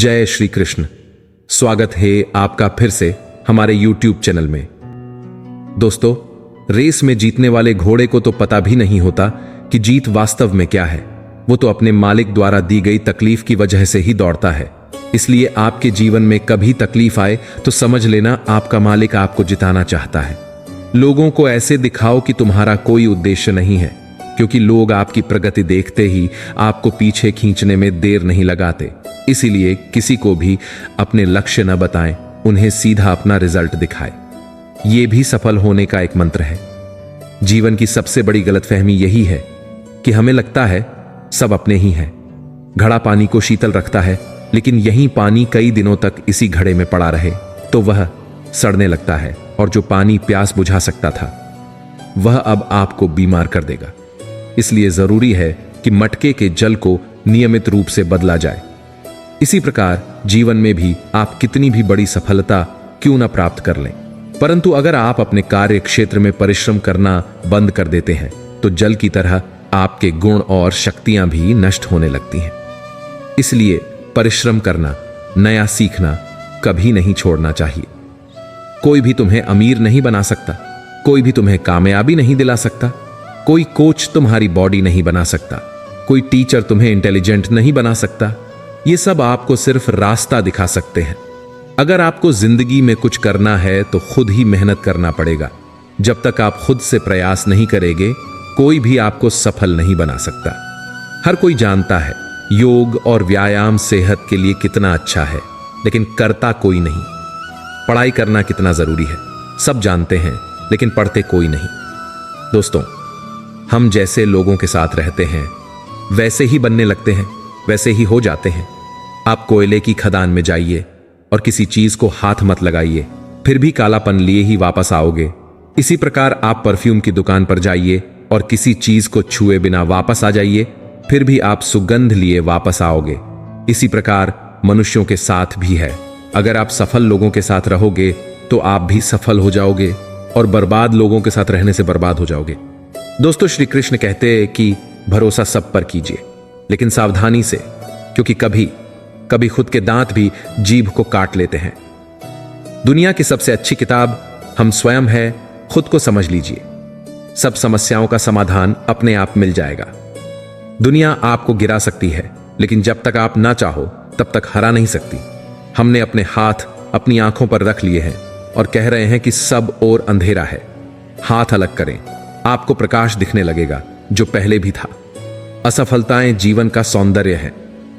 जय श्री कृष्ण। स्वागत है आपका फिर से हमारे YouTube चैनल में। दोस्तों, रेस में जीतने वाले घोड़े को तो पता भी नहीं होता कि जीत वास्तव में क्या है। वो तो अपने मालिक द्वारा दी गई तकलीफ की वजह से ही दौड़ता है। इसलिए आपके जीवन में कभी तकलीफ आए तो समझ लेना आपका मालिक आपको जिताना चाहता है। लोगों को ऐसे दिखाओ कि तुम्हारा कोई उद्देश्य नहीं है, क्योंकि लोग आपकी प्रगति देखते ही आपको पीछे खींचने में देर नहीं लगाते। इसीलिए किसी को भी अपने लक्ष्य न बताएं, उन्हें सीधा अपना रिजल्ट दिखाएं। यह भी सफल होने का एक मंत्र है। जीवन की सबसे बड़ी गलतफहमी यही है कि हमें लगता है सब अपने ही हैं। घड़ा पानी को शीतल रखता है, लेकिन यही पानी कई दिनों तक इसी घड़े में पड़ा रहे तो वह सड़ने लगता है, और जो पानी प्यास बुझा सकता था वह अब आपको बीमार कर देगा। इसलिए जरूरी है कि मटके के जल को नियमित रूप से बदला जाए। इसी प्रकार जीवन में भी आप कितनी भी बड़ी सफलता क्यों न प्राप्त कर लें, परंतु अगर आप अपने कार्य क्षेत्र में परिश्रम करना बंद कर देते हैं तो जल की तरह आपके गुण और शक्तियां भी नष्ट होने लगती हैं। इसलिए परिश्रम करना, नया सीखना कभी नहीं छोड़ना चाहिए। कोई भी तुम्हें अमीर नहीं बना सकता, कोई भी तुम्हें कामयाबी नहीं दिला सकता, कोई कोच तुम्हारी बॉडी नहीं बना सकता, कोई टीचर तुम्हें इंटेलिजेंट नहीं बना सकता। ये सब आपको सिर्फ रास्ता दिखा सकते हैं। अगर आपको जिंदगी में कुछ करना है तो खुद ही मेहनत करना पड़ेगा। जब तक आप खुद से प्रयास नहीं करेंगे, कोई भी आपको सफल नहीं बना सकता। हर कोई जानता है योग और व्यायाम सेहत के लिए कितना अच्छा है, लेकिन करता कोई नहीं। पढ़ाई करना कितना जरूरी है सब जानते हैं, लेकिन पढ़ते कोई नहीं। दोस्तों, हम जैसे लोगों के साथ रहते हैं वैसे ही बनने लगते हैं, वैसे ही हो जाते हैं। आप कोयले की खदान में जाइए और किसी चीज को हाथ मत लगाइए, फिर भी कालापन लिए ही वापस आओगे। इसी प्रकार आप परफ्यूम की दुकान पर जाइए और किसी चीज को छुए बिना वापस आ जाइए, फिर भी आप सुगंध लिए वापस आओगे। इसी प्रकार मनुष्यों के साथ भी है। अगर आप सफल लोगों के साथ रहोगे तो आप भी सफल हो जाओगे, और बर्बाद लोगों के साथ रहने से बर्बाद हो जाओगे। दोस्तों, श्री कृष्ण कहते हैं कि भरोसा सब पर कीजिए, लेकिन सावधानी से, क्योंकि कभी कभी खुद के दांत भी जीभ को काट लेते हैं। दुनिया की सबसे अच्छी किताब हम स्वयं है, खुद को समझ लीजिए। सब समस्याओं का समाधान अपने आप मिल जाएगा। दुनिया आपको गिरा सकती है, लेकिन जब तक आप ना चाहो तब तक हरा नहीं सकती। हमने अपने हाथ अपनी आंखों पर रख लिए हैं और कह रहे हैं कि सब और अंधेरा है। हाथ अलग करें, आपको प्रकाश दिखने लगेगा जो पहले भी था। असफलताएं जीवन का सौंदर्य है।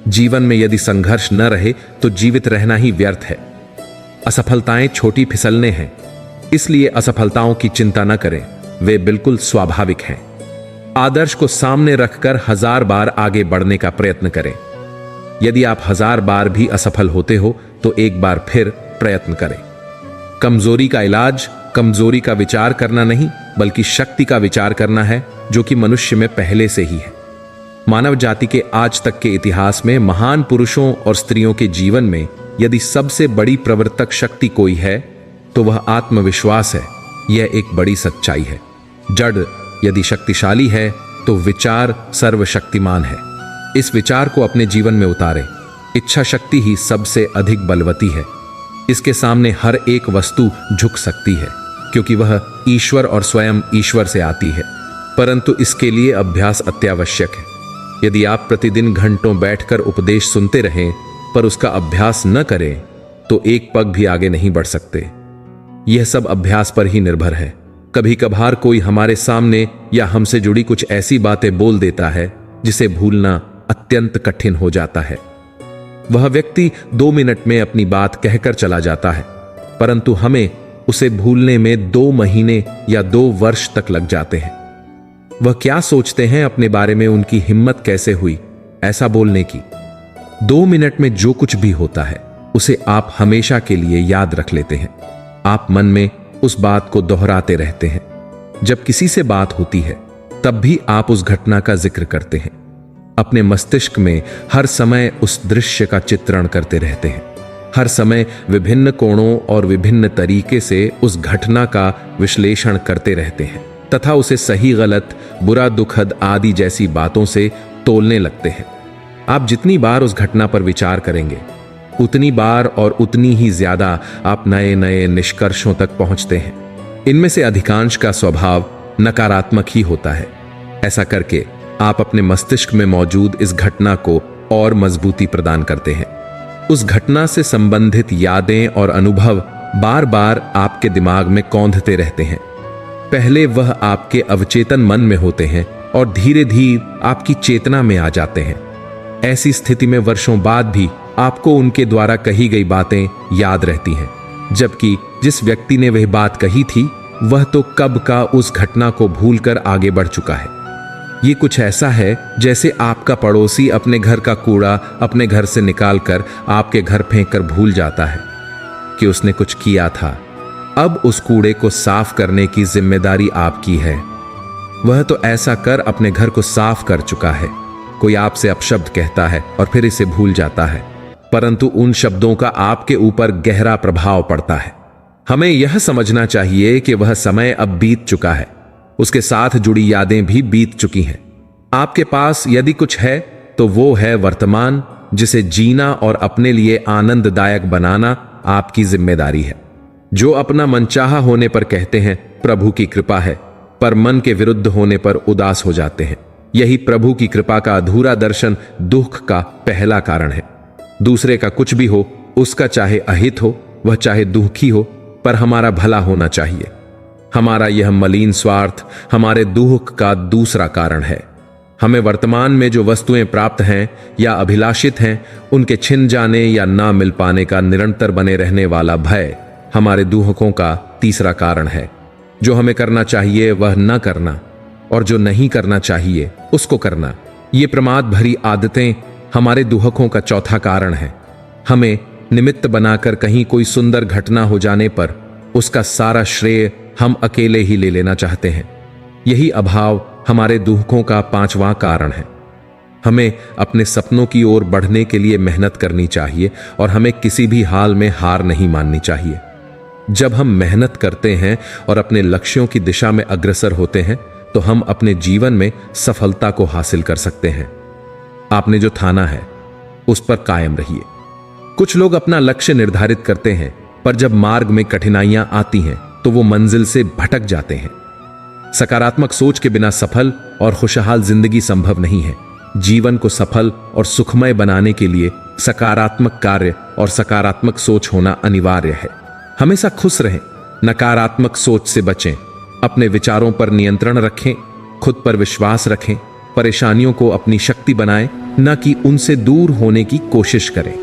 जीवन में यदि संघर्ष न रहे तो जीवित रहना ही व्यर्थ है। असफलताएं छोटी फिसलने हैं, इसलिए असफलताओं की चिंता न करें, वे बिल्कुल स्वाभाविक हैं। आदर्श को सामने रखकर 1000 बार आगे बढ़ने का प्रयत्न करें। यदि आप 1000 बार भी असफल होते हो तो एक बार फिर प्रयत्न करें। कमजोरी का इलाज कमजोरी का विचार करना नहीं, बल्कि शक्ति का विचार करना है, जो कि मनुष्य में पहले से ही है। मानव जाति के आज तक के इतिहास में महान पुरुषों और स्त्रियों के जीवन में यदि सबसे बड़ी प्रवर्तक शक्ति कोई है तो वह आत्मविश्वास है। यह एक बड़ी सच्चाई है। जड़ यदि शक्तिशाली है तो विचार सर्वशक्तिमान है। इस विचार को अपने जीवन में उतारें। इच्छा शक्ति ही सबसे अधिक बलवती है। इसके सामने हर एक वस्तु झुक सकती है, क्योंकि वह ईश्वर और स्वयं ईश्वर से आती है। परंतु इसके लिए अभ्यास अत्यावश्यक है। यदि आप प्रतिदिन घंटों बैठकर उपदेश सुनते रहें पर उसका अभ्यास न करें तो एक पग भी आगे नहीं बढ़ सकते। यह सब अभ्यास पर ही निर्भर है। कभी कभार कोई हमारे सामने या हमसे जुड़ी कुछ ऐसी बातें बोल देता है जिसे भूलना अत्यंत कठिन हो जाता है। वह व्यक्ति 2 मिनट में अपनी बात कहकर चला जाता है, परंतु हमें उसे भूलने में 2 महीने या 2 वर्ष तक लग जाते हैं। वह क्या सोचते हैं अपने बारे में, उनकी हिम्मत कैसे हुई ऐसा बोलने की। 2 मिनट में जो कुछ भी होता है उसे आप हमेशा के लिए याद रख लेते हैं। आप मन में उस बात को दोहराते रहते हैं। जब किसी से बात होती है तब भी आप उस घटना का जिक्र करते हैं। अपने मस्तिष्क में हर समय उस दृश्य का चित्रण करते रहते हैं। हर समय विभिन्न कोणों और विभिन्न तरीके से उस घटना का विश्लेषण करते रहते हैं तथा उसे सही गलत, बुरा दुखद आदि जैसी बातों से तोलने लगते हैं। आप जितनी बार उस घटना पर विचार करेंगे उतनी बार और उतनी ही ज्यादा आप नए नए निष्कर्षों तक पहुंचते हैं। इनमें से अधिकांश का स्वभाव नकारात्मक ही होता है। ऐसा करके आप अपने मस्तिष्क में मौजूद इस घटना को और मजबूती प्रदान करते हैं। उस घटना से संबंधित यादें और अनुभव बार बार आपके दिमाग में कौंधते रहते हैं। पहले वह आपके अवचेतन मन में होते हैं और धीरे धीरे आपकी चेतना में आ जाते हैं। ऐसी स्थिति में वर्षों बाद भी आपको उनके द्वारा कही गई बातें याद रहती हैं, जबकि जिस व्यक्ति ने वह बात कही थी वह तो कब का उस घटना को भूलकर आगे बढ़ चुका है। ये कुछ ऐसा है जैसे आपका पड़ोसी अपने घर का कूड़ा अपने घर से निकालकर आपके घर फेंककर भूल जाता है कि उसने कुछ किया था। अब उस कूड़े को साफ करने की जिम्मेदारी आपकी है। वह तो ऐसा कर अपने घर को साफ कर चुका है। कोई आपसे अपशब्द कहता है और फिर इसे भूल जाता है, परंतु उन शब्दों का आपके ऊपर गहरा प्रभाव पड़ता है। हमें यह समझना चाहिए कि वह समय अब बीत चुका है, उसके साथ जुड़ी यादें भी बीत चुकी हैं। आपके पास यदि कुछ है तो वो है वर्तमान, जिसे जीना और अपने लिए आनंददायक बनाना आपकी जिम्मेदारी है। जो अपना मनचाहा होने पर कहते हैं प्रभु की कृपा है, पर मन के विरुद्ध होने पर उदास हो जाते हैं। यही प्रभु की कृपा का अधूरा दर्शन दुख का पहला कारण है। दूसरे का कुछ भी हो, उसका चाहे अहित हो, वह चाहे दुखी हो, पर हमारा भला होना चाहिए। हमारा यह मलिन स्वार्थ हमारे दुख का दूसरा कारण है। हमें वर्तमान में जो वस्तुएं प्राप्त हैं या अभिलाषित हैं, उनके छिन जाने या ना मिल पाने का निरंतर बने रहने वाला भय हमारे दुखों का तीसरा कारण है। जो हमें करना चाहिए वह न करना, और जो नहीं करना चाहिए उसको करना, ये प्रमाद भरी आदतें हमारे दुखों का चौथा कारण है। हमें निमित्त बनाकर कहीं कोई सुंदर घटना हो जाने पर उसका सारा श्रेय हम अकेले ही ले लेना चाहते हैं। यही अभाव हमारे दुखों का पांचवां कारण है। हमें अपने सपनों की ओर बढ़ने के लिए मेहनत करनी चाहिए और हमें किसी भी हाल में हार नहीं माननी चाहिए। जब हम मेहनत करते हैं और अपने लक्ष्यों की दिशा में अग्रसर होते हैं तो हम अपने जीवन में सफलता को हासिल कर सकते हैं। आपने जो ठाना है उस पर कायम रहिए। कुछ लोग अपना लक्ष्य निर्धारित करते हैं, पर जब मार्ग में कठिनाइयां आती हैं तो वो मंजिल से भटक जाते हैं। सकारात्मक सोच के बिना सफल और खुशहाल जिंदगी संभव नहीं है। जीवन को सफल और सुखमय बनाने के लिए सकारात्मक कार्य और सकारात्मक सोच होना अनिवार्य है। हमेशा खुश रहें, नकारात्मक सोच से बचें, अपने विचारों पर नियंत्रण रखें, खुद पर विश्वास रखें, परेशानियों को अपनी शक्ति बनाएं, न कि उनसे दूर होने की कोशिश करें।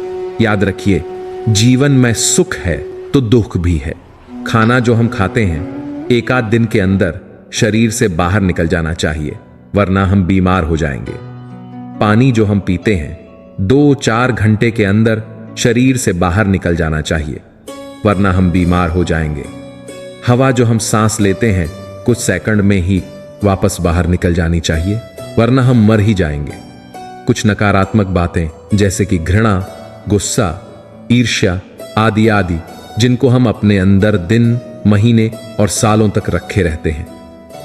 याद रखिए, जीवन में सुख है तो दुख भी है। खाना जो हम खाते हैं एक आध दिन के अंदर शरीर से बाहर निकल जाना चाहिए, वरना हम बीमार हो जाएंगे। पानी जो हम पीते हैं 2-4 घंटे के अंदर शरीर से बाहर निकल जाना चाहिए, वरना हम बीमार हो जाएंगे। हवा जो हम सांस लेते हैं कुछ सेकंड में ही वापस बाहर निकल जानी चाहिए, वरना हम मर ही जाएंगे। कुछ नकारात्मक बातें जैसे कि घृणा, गुस्सा, ईर्ष्या आदि आदि, जिनको हम अपने अंदर दिन, महीने और सालों तक रखे रहते हैं,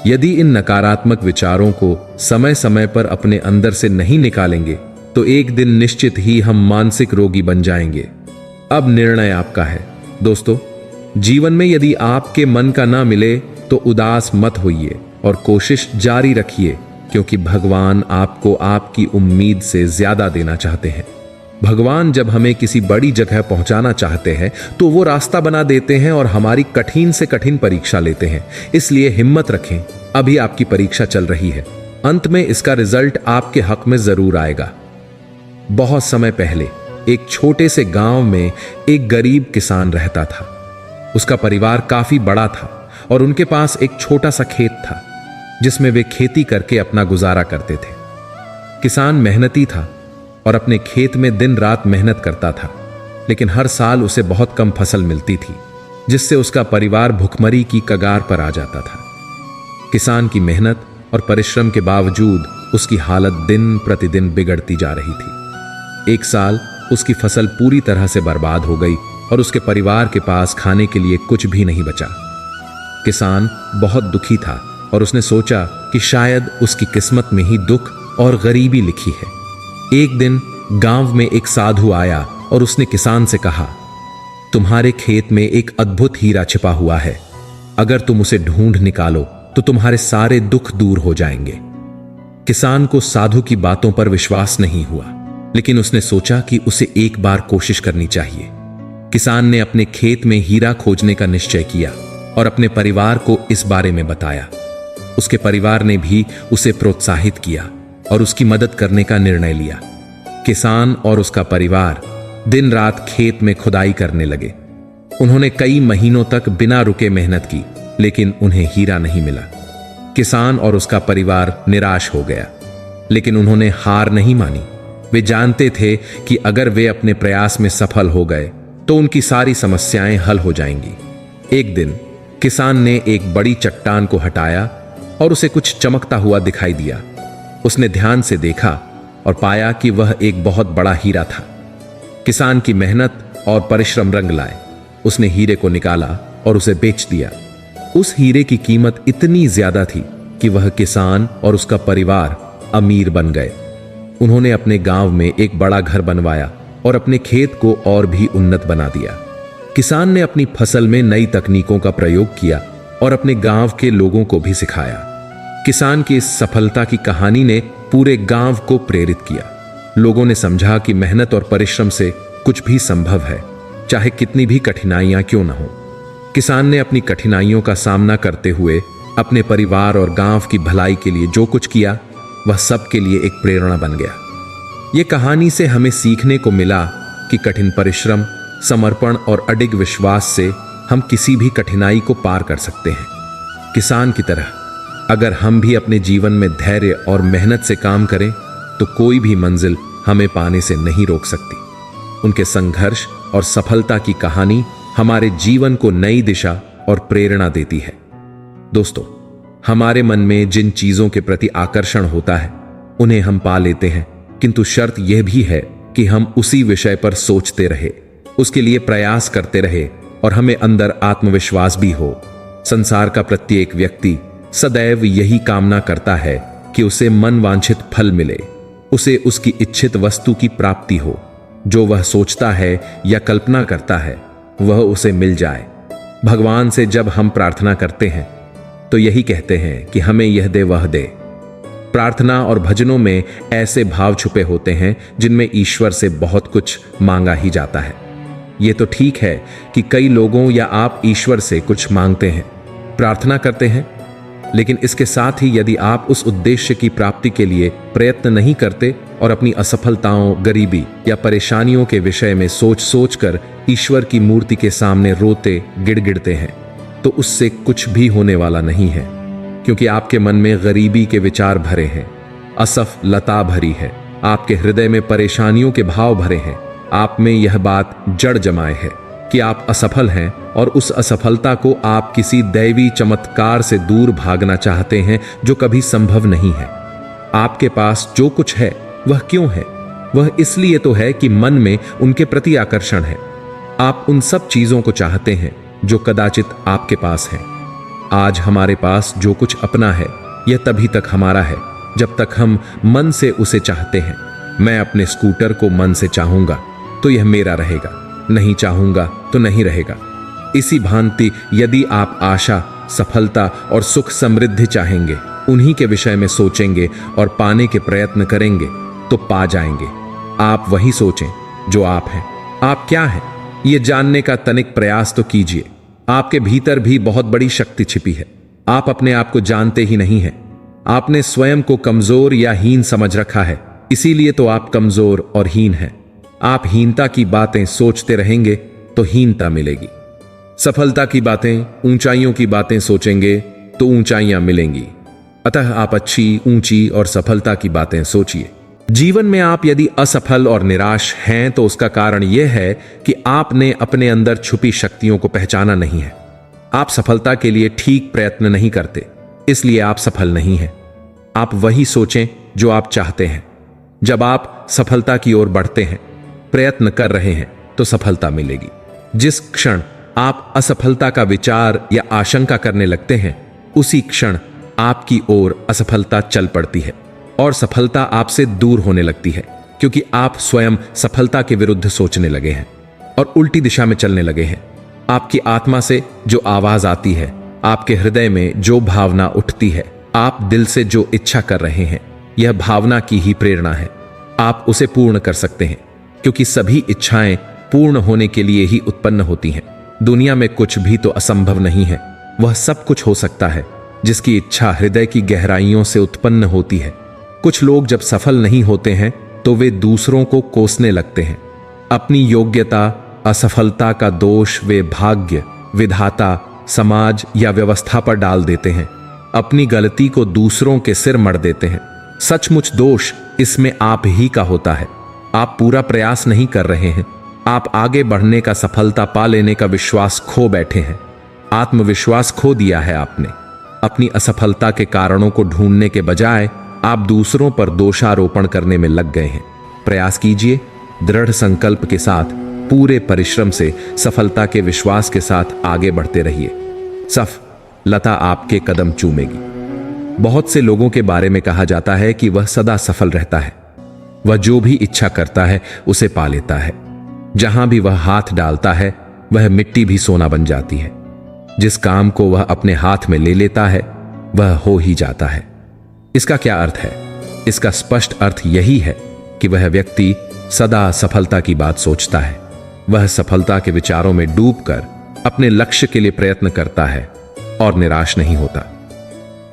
यदि इन नकारात्मक विचारों को समय समय पर अपने अंदर से नहीं निकालेंगे तो एक दिन निश्चित ही हम मानसिक रोगी बन जाएंगे। अब निर्णय आपका है। दोस्तों, जीवन में यदि आपके मन का ना मिले तो उदास मत होइए और कोशिश जारी रखिए, क्योंकि भगवान आपको आपकी उम्मीद से ज्यादा देना चाहते हैं। भगवान जब हमें किसी बड़ी जगह पहुंचाना चाहते हैं तो वो रास्ता बना देते हैं और हमारी कठिन से कठिन परीक्षा लेते हैं। इसलिए हिम्मत रखें, अभी आपकी परीक्षा चल रही है। अंत में इसका रिजल्ट आपके हक में जरूर आएगा। बहुत समय पहले एक छोटे से गांव में एक गरीब किसान रहता था। उसका परिवार काफी बड़ा था और उनके पास एक छोटा सा खेत था जिसमें वे खेती करके अपना गुजारा करते थे। किसान मेहनती था और अपने खेत में दिन रात मेहनत करता था, लेकिन हर साल उसे बहुत कम फसल मिलती थी, जिससे उसका परिवार भुखमरी की कगार पर आ जाता था। किसान की मेहनत और परिश्रम के बावजूद उसकी हालत दिन प्रतिदिन बिगड़ती जा रही थी। एक साल उसकी फसल पूरी तरह से बर्बाद हो गई और उसके परिवार के पास खाने के लिए कुछ भी नहीं बचा। किसान बहुत दुखी था और उसने सोचा कि शायद उसकी किस्मत में ही दुख और गरीबी लिखी है। एक दिन गांव में एक साधु आया और उसने किसान से कहा, तुम्हारे खेत में एक अद्भुत हीरा छिपा हुआ है। अगर तुम उसे ढूंढ निकालो तो तुम्हारे सारे दुख दूर हो जाएंगे। किसान को साधु की बातों पर विश्वास नहीं हुआ, लेकिन उसने सोचा कि उसे एक बार कोशिश करनी चाहिए। किसान ने अपने खेत में हीरा खोजने का निश्चय किया और अपने परिवार को इस बारे में बताया। उसके परिवार ने भी उसे प्रोत्साहित किया और उसकी मदद करने का निर्णय लिया। किसान और उसका परिवार दिन रात खेत में खुदाई करने लगे। उन्होंने कई महीनों तक बिना रुके मेहनत की, लेकिन उन्हें हीरा नहीं मिला। किसान और उसका परिवार निराश हो गया, लेकिन उन्होंने हार नहीं मानी। वे जानते थे कि अगर वे अपने प्रयास में सफल हो गए तो उनकी सारी समस्याएं हल हो जाएंगी। एक दिन किसान ने एक बड़ी चट्टान को हटाया और उसे कुछ चमकता हुआ दिखाई दिया। उसने ध्यान से देखा और पाया कि वह एक बहुत बड़ा हीरा था। किसान की मेहनत और परिश्रम रंग लाए। उसने हीरे को निकाला और उसे बेच दिया। उस हीरे की कीमत इतनी ज्यादा थी कि वह किसान और उसका परिवार अमीर बन गए। उन्होंने अपने गांव में एक बड़ा घर बनवाया और अपने खेत को और भी उन्नत बना दिया। किसान ने अपनी फसल में नई तकनीकों का प्रयोग किया और अपने गांव के लोगों को भी सिखाया। किसान की इस सफलता की कहानी ने पूरे गांव को प्रेरित किया। लोगों ने समझा कि मेहनत और परिश्रम से कुछ भी संभव है, चाहे कितनी भी कठिनाइयां क्यों न हो। किसान ने अपनी कठिनाइयों का सामना करते हुए अपने परिवार और गांव की भलाई के लिए जो कुछ किया, वह सबके लिए एक प्रेरणा बन गया। यह कहानी से हमें सीखने को मिला कि कठिन परिश्रम, समर्पण और अडिग विश्वास से हम किसी भी कठिनाई को पार कर सकते हैं। किसान की तरह अगर हम भी अपने जीवन में धैर्य और मेहनत से काम करें तो कोई भी मंजिल हमें पाने से नहीं रोक सकती। उनके संघर्ष और सफलता की कहानी हमारे जीवन को नई दिशा और प्रेरणा देती है। दोस्तों, हमारे मन में जिन चीजों के प्रति आकर्षण होता है उन्हें हम पा लेते हैं, किंतु शर्त यह भी है कि हम उसी विषय पर सोचते रहे, उसके लिए प्रयास करते रहे और हमें अंदर आत्मविश्वास भी हो। संसार का प्रत्येक व्यक्ति सदैव यही कामना करता है कि उसे मन वांछित फल मिले, उसे उसकी इच्छित वस्तु की प्राप्ति हो। जो वह सोचता है या कल्पना करता है वह उसे मिल जाए। भगवान से जब हम प्रार्थना करते हैं तो यही कहते हैं कि हमें यह दे वह दे। प्रार्थना और भजनों में ऐसे भाव छुपे होते हैं जिनमें ईश्वर से बहुत कुछ मांगा ही जाता है। ये तो ठीक है कि कई लोगों या आप ईश्वर से कुछ मांगते हैं, प्रार्थना करते हैं, लेकिन इसके साथ ही यदि आप उस उद्देश्य की प्राप्ति के लिए प्रयत्न नहीं करते और अपनी असफलताओं, गरीबी या परेशानियों के विषय में सोच सोच कर ईश्वर की मूर्ति के सामने रोते गिड़गिड़ते हैं, तो उससे कुछ भी होने वाला नहीं है, क्योंकि आपके मन में गरीबी के विचार भरे हैं, असफलता भरी है, आपके हृदय में परेशानियों के भाव भरे हैं। आप में यह बात जड़ जमाए है कि आप असफल हैं और उस असफलता को आप किसी दैवी चमत्कार से दूर भागना चाहते हैं जो कभी संभव नहीं है। आपके पास जो कुछ है वह क्यों है? वह इसलिए तो है कि मन में उनके प्रति आकर्षण है। आप उन सब चीजों को चाहते हैं जो कदाचित आपके पास है। आज हमारे पास जो कुछ अपना है यह तभी तक हमारा है जब तक हम मन से उसे चाहते हैं। मैं अपने स्कूटर को मन से चाहूंगा तो यह मेरा रहेगा, नहीं चाहूंगा तो नहीं रहेगा। इसी भांति यदि आप आशा, सफलता और सुख समृद्धि चाहेंगे, उन्हीं के विषय में सोचेंगे और पाने के प्रयत्न करेंगे तो पा जाएंगे। आप वही सोचें जो आप हैं। आप क्या हैं ये जानने का तनिक प्रयास तो कीजिए। आपके भीतर भी बहुत बड़ी शक्ति छिपी है। आप अपने आप को जानते ही नहीं हैं। आपने स्वयं को कमजोर या हीन समझ रखा है, इसीलिए तो आप कमजोर और हीन हैं। आप हीनता की बातें सोचते रहेंगे तो हीनता मिलेगी। सफलता की बातें, ऊंचाइयों की बातें सोचेंगे तो ऊंचाइयां मिलेंगी। अतः आप अच्छी, ऊंची और सफलता की बातें सोचिए। जीवन में आप यदि असफल और निराश हैं तो उसका कारण यह है कि आपने अपने अंदर छुपी शक्तियों को पहचाना नहीं है। आप सफलता के लिए ठीक प्रयत्न नहीं करते, इसलिए आप सफल नहीं हैं। आप वही सोचें जो आप चाहते हैं। जब आप सफलता की ओर बढ़ते हैं, प्रयत्न कर रहे हैं, तो सफलता मिलेगी। जिस क्षण आप असफलता का विचार या आशंका करने लगते हैं, उसी क्षण आपकी ओर असफलता चल पड़ती है और सफलता आपसे दूर होने लगती है। क्योंकि आप स्वयं सफलता के विरुद्ध सोचने लगे हैं और उल्टी दिशा में चलने लगे हैं। आपकी आत्मा से जो आवाज आती है, आपके हृदय में जो भावना उठती है, आप दिल से जो इच्छा कर रहे हैं, यह भावना की ही प्रेरणा है। आप उसे पूर्ण कर सकते हैं, क्योंकि सभी इच्छाएं पूर्ण होने के लिए ही उत्पन्न होती हैं। दुनिया में कुछ भी तो असंभव नहीं है। वह सब कुछ हो सकता है जिसकी इच्छा हृदय की गहराइयों से उत्पन्न होती है। कुछ लोग जब सफल नहीं होते हैं तो वे दूसरों को कोसने लगते हैं। अपनी योग्यता, असफलता का दोष वे भाग्य, विधाता, समाज या व्यवस्था पर डाल देते हैं। अपनी गलती को दूसरों के सिर मढ़ देते हैं। सचमुच दोष इसमें आप ही का होता है। आप पूरा प्रयास नहीं कर रहे हैं। आप आगे बढ़ने का, सफलता पा लेने का विश्वास खो बैठे हैं। आत्मविश्वास खो दिया है आपने। अपनी असफलता के कारणों को ढूंढने के बजाय आप दूसरों पर दोषारोपण करने में लग गए हैं। प्रयास कीजिए, दृढ़ संकल्प के साथ, पूरे परिश्रम से, सफलता के विश्वास के साथ आगे बढ़ते रहिए। सफलता आपके कदम चूमेगी। बहुत से लोगों के बारे में कहा जाता है कि वह सदा सफल रहता है। वह जो भी इच्छा करता है उसे पा लेता है। जहां भी वह हाथ डालता है वह मिट्टी भी सोना बन जाती है। जिस काम को वह अपने हाथ में ले लेता है वह हो ही जाता है। इसका क्या अर्थ है? इसका स्पष्ट अर्थ यही है कि वह व्यक्ति सदा सफलता की बात सोचता है। वह सफलता के विचारों में डूबकर अपने लक्ष्य के लिए प्रयत्न करता है और निराश नहीं होता।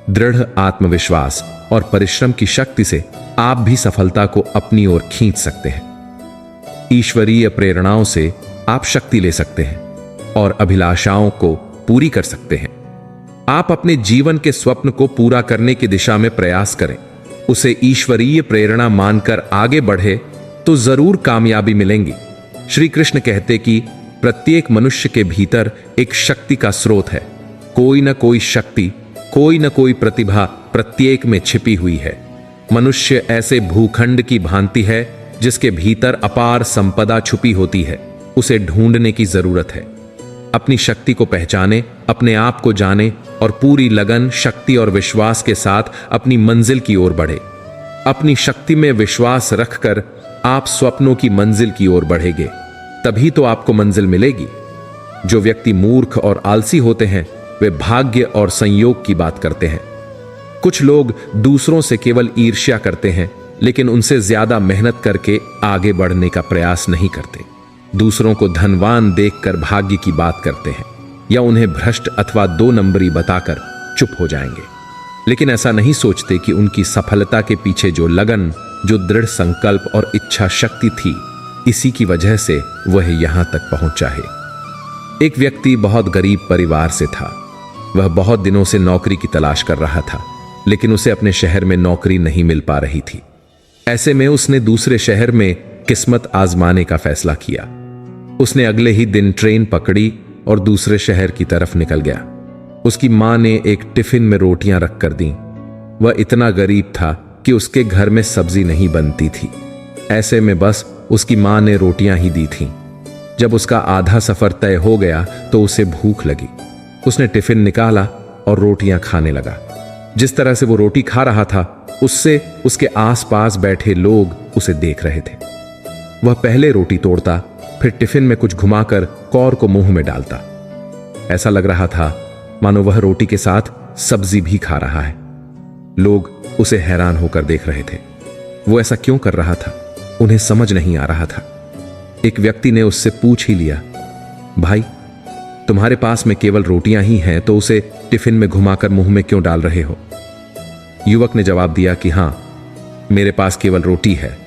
दृढ़ आत्मविश्वास और परिश्रम की शक्ति से आप भी सफलता को अपनी ओर खींच सकते हैं। ईश्वरीय प्रेरणाओं से आप शक्ति ले सकते हैं और अभिलाषाओं को पूरी कर सकते हैं। आप अपने जीवन के स्वप्न को पूरा करने की दिशा में प्रयास करें। उसे ईश्वरीय प्रेरणा मानकर आगे बढ़े तो जरूर कामयाबी मिलेंगी। श्री कृष्ण कहते कि प्रत्येक मनुष्य के भीतर एक शक्ति का स्रोत है। कोई न कोई शक्ति, कोई न कोई प्रतिभा प्रत्येक में छिपी हुई है। मनुष्य ऐसे भूखंड की भांति है जिसके भीतर अपार संपदा छुपी होती है। उसे ढूंढने की जरूरत है। अपनी शक्ति को पहचाने, अपने आप को जाने और पूरी लगन, शक्ति और विश्वास के साथ अपनी मंजिल की ओर बढ़े। अपनी शक्ति में विश्वास रखकर आप स्वप्नों की मंजिल की ओर बढ़ेंगे, तभी तो आपको मंजिल मिलेगी। जो व्यक्ति मूर्ख और आलसी होते हैं वे भाग्य और संयोग की बात करते हैं। कुछ लोग दूसरों से केवल ईर्ष्या करते हैं, लेकिन उनसे ज्यादा मेहनत करके आगे बढ़ने का प्रयास नहीं करते। दूसरों को धनवान देखकर भाग्य की बात करते हैं या उन्हें भ्रष्ट अथवा 2 नंबरी बताकर चुप हो जाएंगे, लेकिन ऐसा नहीं सोचते कि उनकी सफलता के पीछे जो लगन, जो दृढ़ संकल्प और इच्छा शक्ति थी, इसी की वजह से वह यहां तक पहुंचा है। एक व्यक्ति बहुत गरीब परिवार से था। वह बहुत दिनों से नौकरी की तलाश कर रहा था, लेकिन उसे अपने शहर में नौकरी नहीं मिल पा रही थी। ऐसे में उसने दूसरे शहर में किस्मत आजमाने का फैसला किया। उसने अगले ही दिन ट्रेन पकड़ी और दूसरे शहर की तरफ निकल गया। उसकी मां ने एक टिफिन में रोटियां रखकर दी। वह इतना गरीब था कि उसके घर में सब्जी नहीं बनती थी। ऐसे में बस उसकी मां ने रोटियां ही दी थीं। जब उसका आधा सफर तय हो गया तो उसे भूख लगी। उसने टिफिन निकाला और रोटियां खाने लगा। जिस तरह से वो रोटी खा रहा था, उससे उसके आसपास बैठे लोग उसे देख रहे थे। वह पहले रोटी तोड़ता, फिर टिफिन में कुछ घुमाकर कौर को मुंह में डालता। ऐसा लग रहा था मानो वह रोटी के साथ सब्जी भी खा रहा है। लोग उसे हैरान होकर देख रहे थे। वो ऐसा क्यों कर रहा था, उन्हें समझ नहीं आ रहा था। एक व्यक्ति ने उससे पूछ ही लिया, भाई तुम्हारे पास में केवल रोटियां ही हैं, तो उसे टिफिन में घुमाकर मुंह में क्यों डाल रहे हो? युवक ने जवाब दिया कि हां, मेरे पास केवल रोटी है,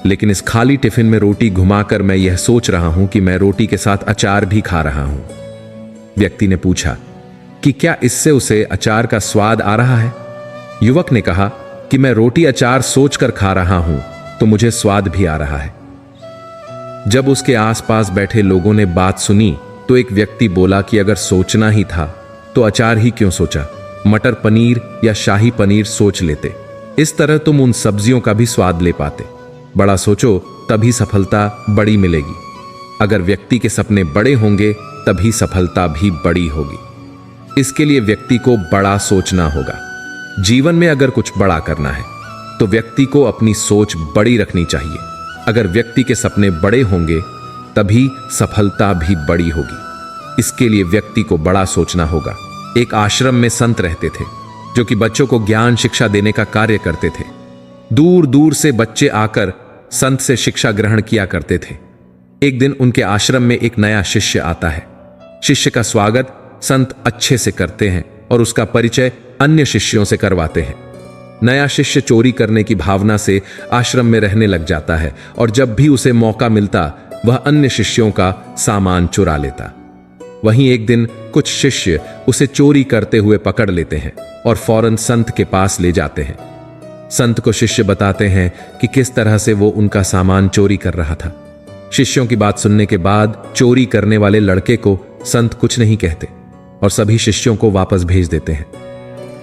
लेकिन इस खाली टिफिन में रोटी घुमाकर मैं यह सोच रहा हूं कि मैं रोटी के साथ अचार भी खा रहा हूं। व्यक्ति ने पूछा कि क्या इससे उसे अचार का स्वाद आ रहा है? युवक ने कहा कि मैं रोटी अचार सोचकर खा रहा हूं तो मुझे स्वाद भी आ रहा है। जब उसके आसपास बैठे लोगों ने बात सुनी तो एक व्यक्ति बोला कि अगर सोचना ही था तो अचार ही क्यों सोचा, मटर पनीर या शाही पनीर सोच लेते। इस तरह तुम उन सब्जियों का भी स्वाद ले पाते। बड़ा सोचो तभी सफलता बड़ी मिलेगी। अगर व्यक्ति के सपने बड़े होंगे तभी सफलता भी बड़ी होगी। इसके लिए व्यक्ति को बड़ा सोचना होगा। जीवन में अगर कुछ बड़ा करना है तो व्यक्ति को अपनी सोच बड़ी रखनी चाहिए। अगर व्यक्ति के सपने बड़े होंगे तभी सफलता भी बड़ी होगी। इसके लिए व्यक्ति को बड़ा सोचना होगा। एक आश्रम में संत रहते थे जो कि बच्चों को ज्ञान शिक्षा देने का कार्य करते थे। दूर दूर से बच्चे आकर संत से शिक्षा ग्रहण किया करते थे। एक दिन उनके आश्रम में एक नया शिष्य आता है। शिष्य का स्वागत संत अच्छे से करते हैं और उसका परिचय अन्य शिष्यों से करवाते हैं। नया शिष्य चोरी करने की भावना से आश्रम में रहने लग जाता है और जब भी उसे मौका मिलता वह अन्य शिष्यों का सामान चुरा लेता। वहीं एक दिन कुछ शिष्य उसे चोरी करते हुए पकड़ लेते हैं और फौरन संत के पास ले जाते हैं। संत को शिष्य बताते हैं कि किस तरह से वो उनका सामान चोरी कर रहा था। शिष्यों की बात सुनने के बाद चोरी करने वाले लड़के को संत कुछ नहीं कहते और सभी शिष्यों को वापस भेज देते हैं।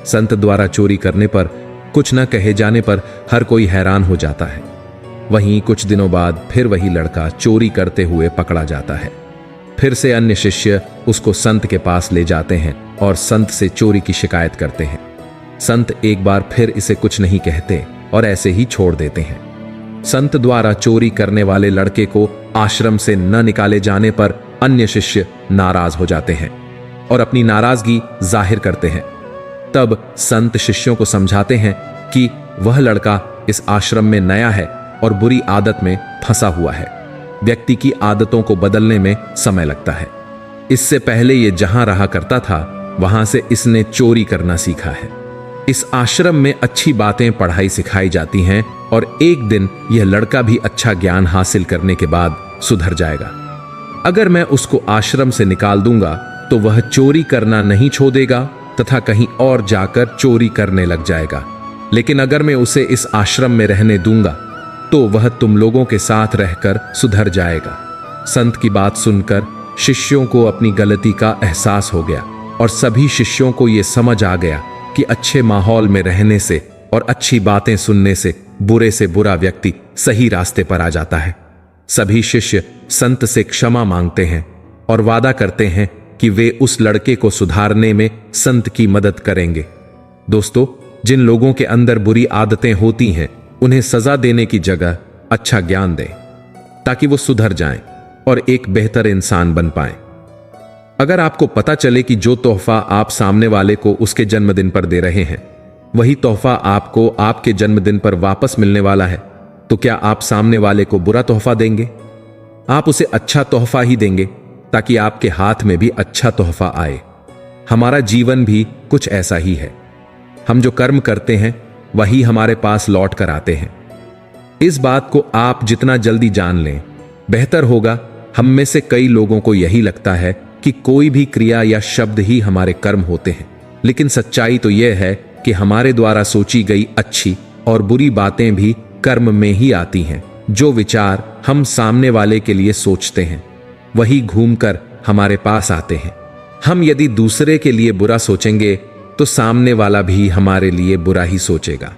संत द्वारा चोरी करने पर कुछ न कहे जाने पर हर कोई हैरान हो जाता है। वहीं कुछ दिनों बाद फिर वही लड़का चोरी करते हुए पकड़ा जाता है। फिर से अन्य शिष्य उसको संत के पास ले जाते हैं और संत से चोरी की शिकायत करते हैं। संत एक बार फिर इसे कुछ नहीं कहते और ऐसे ही छोड़ देते हैं। संत द्वारा चोरी करने वाले लड़के को आश्रम से न निकाले जाने पर अन्य शिष्य नाराज हो जाते हैं और अपनी नाराजगी जाहिर करते हैं। तब संत शिष्यों को समझाते हैं कि वह लड़का इस आश्रम में नया है और बुरी आदत में फंसा हुआ है। व्यक्ति की आदतों को बदलने में समय लगता है। इससे पहले ये जहां रहा करता था वहां से इसने चोरी करना सीखा है। इस आश्रम में अच्छी बातें पढ़ाई सिखाई जाती हैं और एक दिन यह लड़का भी अच्छा ज्ञान हासिल करने के बाद सुधर जाएगा। अगर मैं उसको आश्रम से निकाल दूंगा तो वह चोरी करना नहीं छोड़ देगा तथा कहीं और जाकर चोरी करने लग जाएगा। लेकिन अगर मैं उसे इस आश्रम में रहने दूंगा तो वह तुम लोगों के साथ रहकर सुधर जाएगा। संत की बात सुनकर शिष्यों को अपनी गलती का एहसास हो गया और सभी शिष्यों को यह समझ आ गया कि अच्छे माहौल में रहने से और अच्छी बातें सुनने से बुरे से बुरा व्यक्ति सही रास्ते पर आ जाता है। सभी शिष्य संत से क्षमा मांगते हैं और वादा करते हैं कि वे उस लड़के को सुधारने में संत की मदद करेंगे। दोस्तों, जिन लोगों के अंदर बुरी आदतें होती हैं उन्हें सजा देने की जगह अच्छा ज्ञान दें ताकि वो सुधर जाएं और एक बेहतर इंसान बन पाएं। अगर आपको पता चले कि जो तोहफा आप सामने वाले को उसके जन्मदिन पर दे रहे हैं वही तोहफा आपको आपके जन्मदिन पर वापस मिलने वाला है, तो क्या आप सामने वाले को बुरा तोहफा देंगे? आप उसे अच्छा तोहफा ही देंगे ताकि आपके हाथ में भी अच्छा तोहफा आए। हमारा जीवन भी कुछ ऐसा ही है। हम जो कर्म करते हैं वही हमारे पास लौट कर आते हैं। इस बात को आप जितना जल्दी जान लें बेहतर होगा। हम में से कई लोगों को यही लगता है कि कोई भी क्रिया या शब्द ही हमारे कर्म होते हैं, लेकिन सच्चाई तो यह है कि हमारे द्वारा सोची गई अच्छी और बुरी बातें भी कर्म में ही आती हैं। जो विचार हम सामने वाले के लिए सोचते हैं वही घूमकर हमारे पास आते हैं। हम यदि दूसरे के लिए बुरा सोचेंगे तो सामने वाला भी हमारे लिए बुरा ही सोचेगा।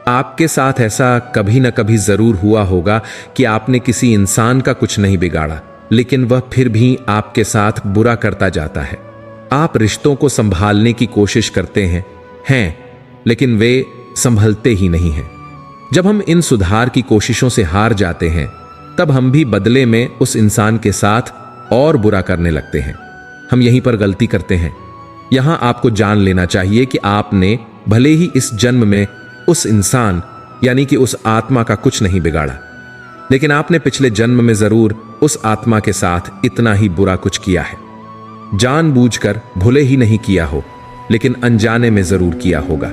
आपके साथ ऐसा कभी न कभी जरूर हुआ होगा कि आपने किसी इंसान का कुछ नहीं बिगाड़ा, लेकिन वह फिर भी आपके साथ बुरा करता जाता है। आप रिश्तों को संभालने की कोशिश करते हैं, लेकिन वे संभलते ही नहीं हैं। जब हम इन सुधार की कोशिशों से हार जाते हैं तब हम भी बदले में उस इंसान के साथ और बुरा करने लगते हैं। हम यहीं पर गलती करते हैं। यहां आपको जान लेना चाहिए कि आपने भले ही इस जन्म में उस इंसान यानी कि उस आत्मा का कुछ नहीं बिगाड़ा, लेकिन आपने पिछले जन्म में जरूर उस आत्मा के साथ इतना ही बुरा कुछ किया है। जानबूझकर भले ही नहीं किया हो, लेकिन अनजाने में जरूर किया होगा।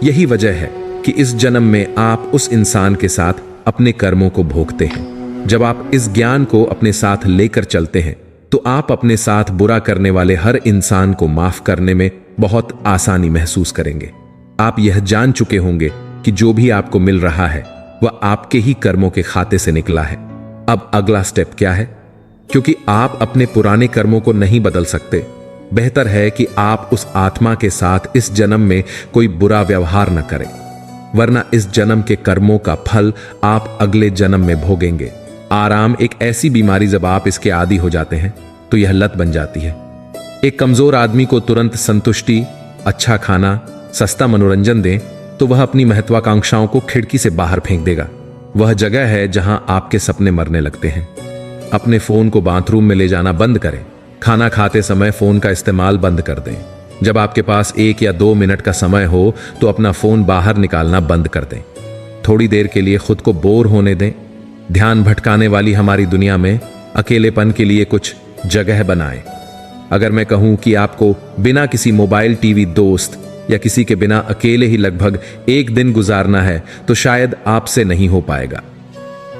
यही वजह है कि इस जन्म में आप उस इंसान के साथ अपने कर्मों को भोगते हैं। जब आप इस ज्ञान को अपने साथ लेकर चलते हैं तो आप अपने साथ बुरा करने वाले हर इंसान को माफ करने में बहुत आसानी महसूस करेंगे। आप यह जान चुके होंगे कि जो भी आपको मिल रहा है वह आपके ही कर्मों के खाते से निकला है। अब अगला स्टेप क्या है? क्योंकि आप अपने पुराने कर्मों को नहीं बदल सकते, बेहतर है कि आप उस आत्मा के साथ इस जन्म में कोई बुरा व्यवहार न करें, वरना इस जन्म के कर्मों का फल आप अगले जन्म में भोगेंगे। आराम एक ऐसी बीमारी, जब आप इसके आदी हो जाते हैं तो यह लत बन जाती है। एक कमजोर आदमी को तुरंत संतुष्टि, अच्छा खाना, सस्ता मनोरंजन दें तो वह अपनी महत्वाकांक्षाओं को खिड़की से बाहर फेंक देगा। वह जगह है जहां आपके सपने मरने लगते हैं। अपने फोन को बाथरूम में ले जाना बंद करें। खाना खाते समय फोन का इस्तेमाल बंद कर दें। जब आपके पास 1 या 2 मिनट का समय हो तो अपना फोन बाहर निकालना बंद कर दें। थोड़ी देर के लिए खुद को बोर होने दें। ध्यान भटकाने वाली हमारी दुनिया में अकेलेपन के लिए कुछ जगह बनाएं। अगर मैं कहूं कि आपको बिना किसी मोबाइल, टीवी, दोस्त या किसी के बिना अकेले ही लगभग 1 दिन गुजारना है तो शायद आपसे नहीं हो पाएगा।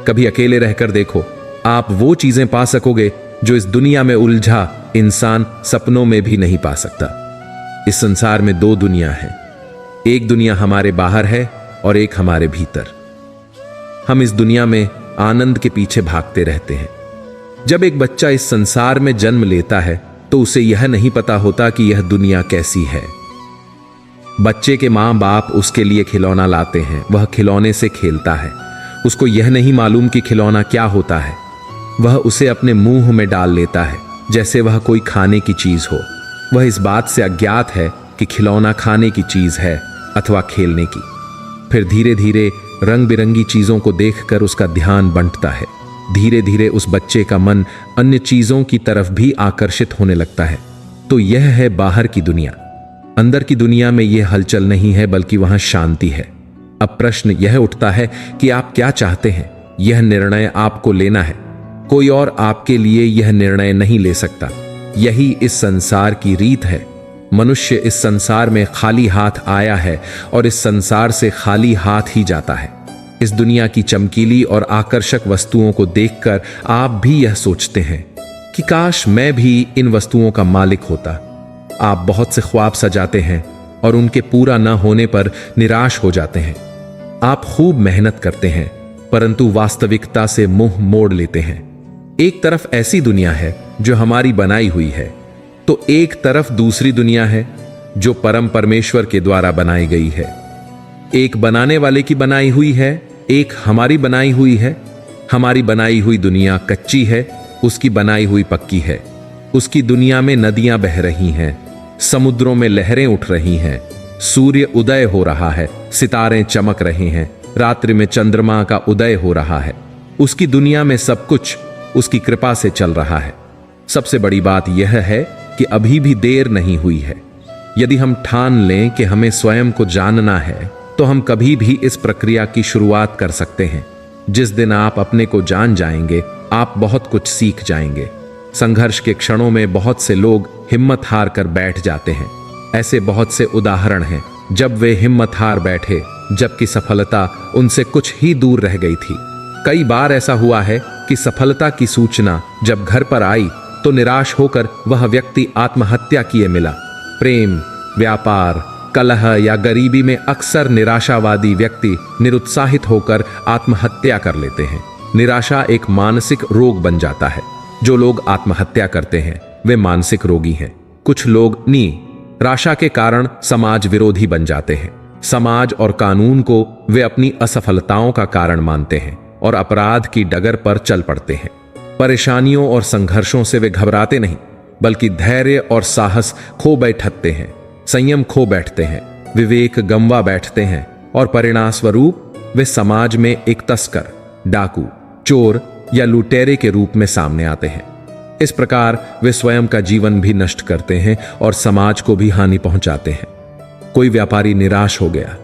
कभी अकेले रहकर देखो, आप वो चीजें पा सकोगे जो इस दुनिया में उलझा इंसान सपनों में भी नहीं पा सकता। इस संसार में 2 दुनिया है। एक दुनिया हमारे बाहर है और एक हमारे भीतर। हम इस दुनिया में आनंद के पीछे भागते रहते हैं। जब एक बच्चा इस संसार में जन्म लेता है तो उसे यह नहीं पता होता कि यह दुनिया कैसी है। बच्चे के मां बाप उसके लिए खिलौना लाते हैं, वह खिलौने से खेलता है। उसको यह नहीं मालूम कि खिलौना क्या होता है। वह उसे अपने मुंह में डाल लेता है जैसे वह कोई खाने की चीज हो। वह इस बात से अज्ञात है कि खिलौना खाने की चीज है अथवा खेलने की। फिर धीरे धीरे रंग बिरंगी चीजों को देखकर उसका ध्यान बंटता है। धीरे धीरे उस बच्चे का मन अन्य चीजों की तरफ भी आकर्षित होने लगता है। तो यह है बाहर की दुनिया। अंदर की दुनिया में यह हलचल नहीं है, बल्कि वहां शांति है। अब प्रश्न यह उठता है कि आप क्या चाहते हैं। यह निर्णय आपको लेना है। कोई और आपके लिए यह निर्णय नहीं ले सकता। यही इस संसार की रीत है। मनुष्य इस संसार में खाली हाथ आया है और इस संसार से खाली हाथ ही जाता है। इस दुनिया की चमकीली और आकर्षक वस्तुओं को देखकर आप भी यह सोचते हैं कि काश मैं भी इन वस्तुओं का मालिक होता। आप बहुत से ख्वाब सजाते हैं और उनके पूरा न होने पर निराश हो जाते हैं। आप खूब मेहनत करते हैं परंतु वास्तविकता से मुंह मोड़ लेते हैं। एक तरफ ऐसी दुनिया है जो हमारी बनाई हुई है, तो एक तरफ दूसरी दुनिया है जो परम परमेश्वर के द्वारा बनाई गई है। एक बनाने वाले की बनाई हुई है, एक हमारी बनाई हुई है। हमारी बनाई हुई दुनिया कच्ची है, उसकी बनाई हुई पक्की है। उसकी दुनिया में नदियां बह रही हैं, समुद्रों में लहरें उठ रही हैं, सूर्य उदय हो रहा है, सितारे चमक रहे हैं, रात्रि में चंद्रमा का उदय हो रहा है। उसकी दुनिया में सब कुछ उसकी कृपा से चल रहा है। सबसे बड़ी बात यह है कि अभी भी देर नहीं हुई है। यदि हम ठान लें कि हमें स्वयं को जानना है तो हम कभी भी इस प्रक्रिया की शुरुआत कर सकते हैं। जिस दिन आप अपने को जान जाएंगे, आप बहुत कुछ सीख जाएंगे। संघर्ष के क्षणों में बहुत से लोग हिम्मत हार कर बैठ जाते हैं। ऐसे बहुत से उदाहरण हैं जब वे हिम्मत हार बैठे, जबकि सफलता उनसे कुछ ही दूर रह गई थी। कई बार ऐसा हुआ है कि सफलता की सूचना जब घर पर आई तो निराश होकर वह व्यक्ति आत्महत्या किए मिला। प्रेम, व्यापार, कलह या गरीबी में अक्सर निराशावादी व्यक्ति निरुत्साहित होकर आत्महत्या कर लेते हैं। निराशा एक मानसिक रोग बन जाता है। जो लोग आत्महत्या करते हैं वे मानसिक रोगी हैं। कुछ लोग निराशा के कारण समाज विरोधी बन जाते हैं। समाज और कानून को वे अपनी असफलताओं का कारण मानते हैं और अपराध की डगर पर चल पड़ते हैं। परेशानियों और संघर्षों से वे घबराते नहीं, बल्कि धैर्य और साहस खो बैठते हैं, संयम खो बैठते हैं, विवेक गंवा बैठते हैं और परिणाम स्वरूप वे समाज में एक तस्कर, डाकू, चोर या लुटेरे के रूप में सामने आते हैं। इस प्रकार वे स्वयं का जीवन भी नष्ट करते हैं और समाज को भी हानि पहुंचाते हैं। कोई व्यापारी निराश हो गया।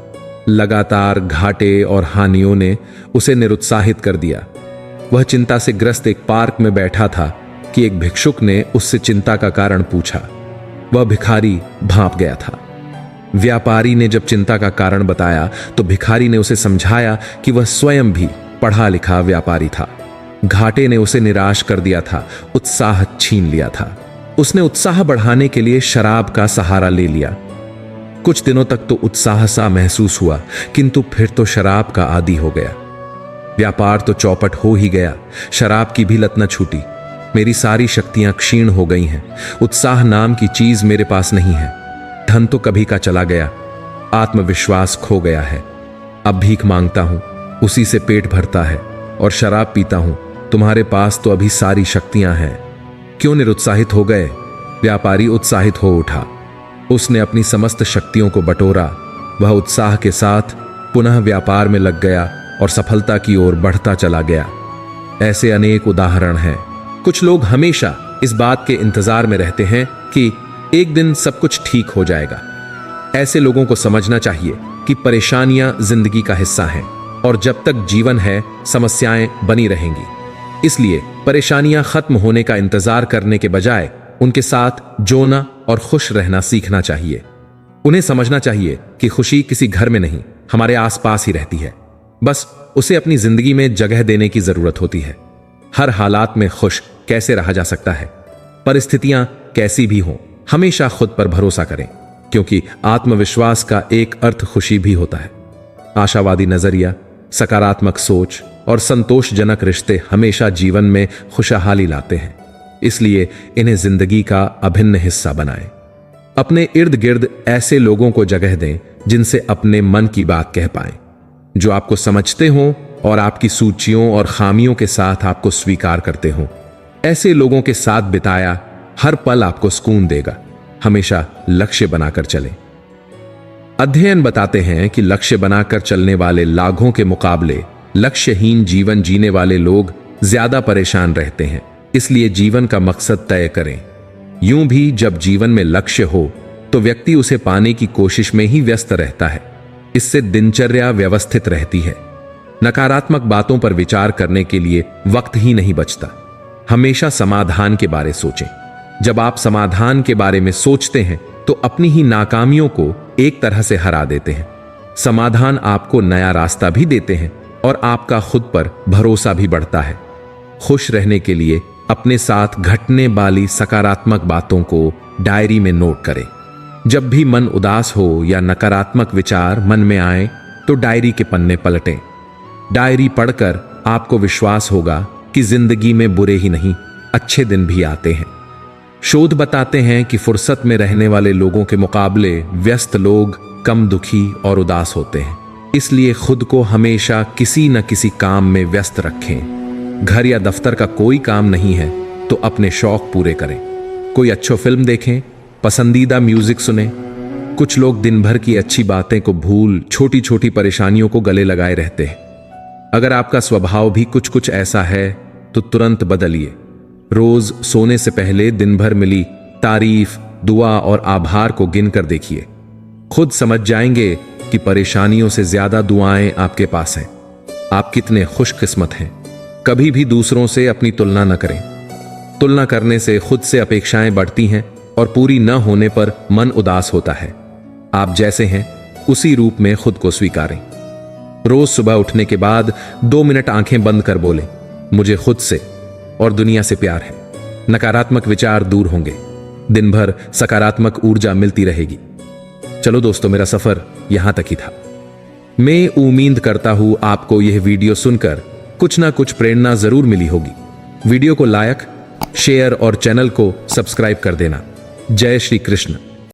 लगातार घाटे और हानियों ने उसे निरुत्साहित कर दिया। वह चिंता से ग्रस्त एक पार्क में बैठा था कि एक भिक्षुक ने उससे चिंता का कारण पूछा। वह भिखारी भांप गया था। व्यापारी ने जब चिंता का कारण बताया तो भिखारी ने उसे समझाया कि वह स्वयं भी पढ़ा लिखा व्यापारी था। घाटे ने उसे निराश कर दिया था, उत्साह छीन लिया था। उसने उत्साह बढ़ाने के लिए शराब का सहारा ले लिया। कुछ दिनों तक तो उत्साह सा महसूस हुआ, किंतु फिर तो शराब का आदी हो गया। व्यापार तो चौपट हो ही गया, शराब की भी लत न छूटी। मेरी सारी शक्तियां क्षीण हो गई हैं। उत्साह नाम की चीज मेरे पास नहीं है। धन तो कभी का चला गया। आत्मविश्वास खो गया है। अब भीख मांगता हूं, उसी से पेट भरता है और शराब पीता हूं। तुम्हारे पास तो अभी सारी शक्तियां हैं, क्यों निरुत्साहित हो गए? व्यापारी उत्साहित हो उठा। उसने अपनी समस्त शक्तियों को बटोरा। वह उत्साह के साथ पुनः व्यापार में लग गया और सफलता की ओर बढ़ता चला गया। ऐसे अनेक उदाहरण हैं। कुछ लोग हमेशा इस बात के इंतजार में रहते हैं कि एक दिन सब कुछ ठीक हो जाएगा। ऐसे लोगों को समझना चाहिए कि परेशानियां जिंदगी का हिस्सा हैं और जब तक जीवन है समस्याएं बनी रहेंगी। इसलिए परेशानियां खत्म होने का इंतजार करने के बजाय उनके साथ जोना और खुश रहना सीखना चाहिए। उन्हें समझना चाहिए कि खुशी किसी घर में नहीं, हमारे आसपास ही रहती है। बस उसे अपनी जिंदगी में जगह देने की जरूरत होती है। हर हालात में खुश कैसे रहा जा सकता है? परिस्थितियां कैसी भी हों, हमेशा खुद पर भरोसा करें, क्योंकि आत्मविश्वास का एक अर्थ खुशी भी होता है। आशावादी नजरिया, सकारात्मक सोच और संतोषजनक रिश्ते हमेशा जीवन में खुशहाली लाते हैं। इसलिए इन्हें जिंदगी का अभिन्न हिस्सा बनाएं। अपने इर्द गिर्द ऐसे लोगों को जगह दें जिनसे अपने मन की बात कह पाएं, जो आपको समझते हों और आपकी सूचियों और खामियों के साथ आपको स्वीकार करते हों। ऐसे लोगों के साथ बिताया हर पल आपको सुकून देगा। हमेशा लक्ष्य बनाकर चलें। अध्ययन बताते हैं कि लक्ष्य बनाकर चलने वाले लाखों के मुकाबले लक्ष्यहीन जीवन जीने वाले लोग ज्यादा परेशान रहते हैं। इसलिए जीवन का मकसद तय करें। यूं भी जब जीवन में लक्ष्य हो तो व्यक्ति उसे पाने की कोशिश में ही व्यस्त रहता है। इससे दिनचर्या व्यवस्थित रहती है। नकारात्मक बातों पर विचार करने के लिए वक्त ही नहीं बचता। हमेशा समाधान के बारे सोचें। जब आप समाधान के बारे में सोचते हैं तो अपनी ही नाकामियों को एक तरह से हरा देते हैं। समाधान आपको नया रास्ता भी देते हैं और आपका खुद पर भरोसा भी बढ़ता है। खुश रहने के लिए अपने साथ घटने वाली सकारात्मक बातों को डायरी में नोट करें। जब भी मन उदास हो या नकारात्मक विचार मन में आए तो डायरी के पन्ने पलटें। डायरी पढ़कर आपको विश्वास होगा कि जिंदगी में बुरे ही नहीं, अच्छे दिन भी आते हैं। शोध बताते हैं कि फुर्सत में रहने वाले लोगों के मुकाबले व्यस्त लोग कम दुखी और उदास होते हैं। इसलिए खुद को हमेशा किसी न किसी काम में व्यस्त रखें। घर या दफ्तर का कोई काम नहीं है तो अपने शौक पूरे करें। कोई अच्छी फिल्म देखें, पसंदीदा म्यूजिक सुनें। कुछ लोग दिन भर की अच्छी बातें को भूल छोटी छोटी परेशानियों को गले लगाए रहते हैं। अगर आपका स्वभाव भी कुछ कुछ ऐसा है तो तुरंत बदलिए। रोज सोने से पहले दिन भर मिली तारीफ, दुआ और आभार को गिनकर देखिए। खुद समझ जाएंगे कि परेशानियों से ज्यादा दुआएं आपके पास हैं। आप कितने खुशकिस्मत हैं। कभी भी दूसरों से अपनी तुलना न करें। तुलना करने से खुद से अपेक्षाएं बढ़ती हैं और पूरी न होने पर मन उदास होता है। आप जैसे हैं उसी रूप में खुद को स्वीकारें। रोज सुबह उठने के बाद 2 मिनट आंखें बंद कर बोलें, मुझे खुद से और दुनिया से प्यार है। नकारात्मक विचार दूर होंगे। दिन भर सकारात्मक ऊर्जा मिलती रहेगी। चलो दोस्तों, मेरा सफर यहां तक ही था। मैं उम्मीद करता हूं आपको यह वीडियो सुनकर कुछ ना कुछ प्रेरणा जरूर मिली होगी। वीडियो को लाइक, शेयर और चैनल को सब्सक्राइब कर देना। जय श्री कृष्ण।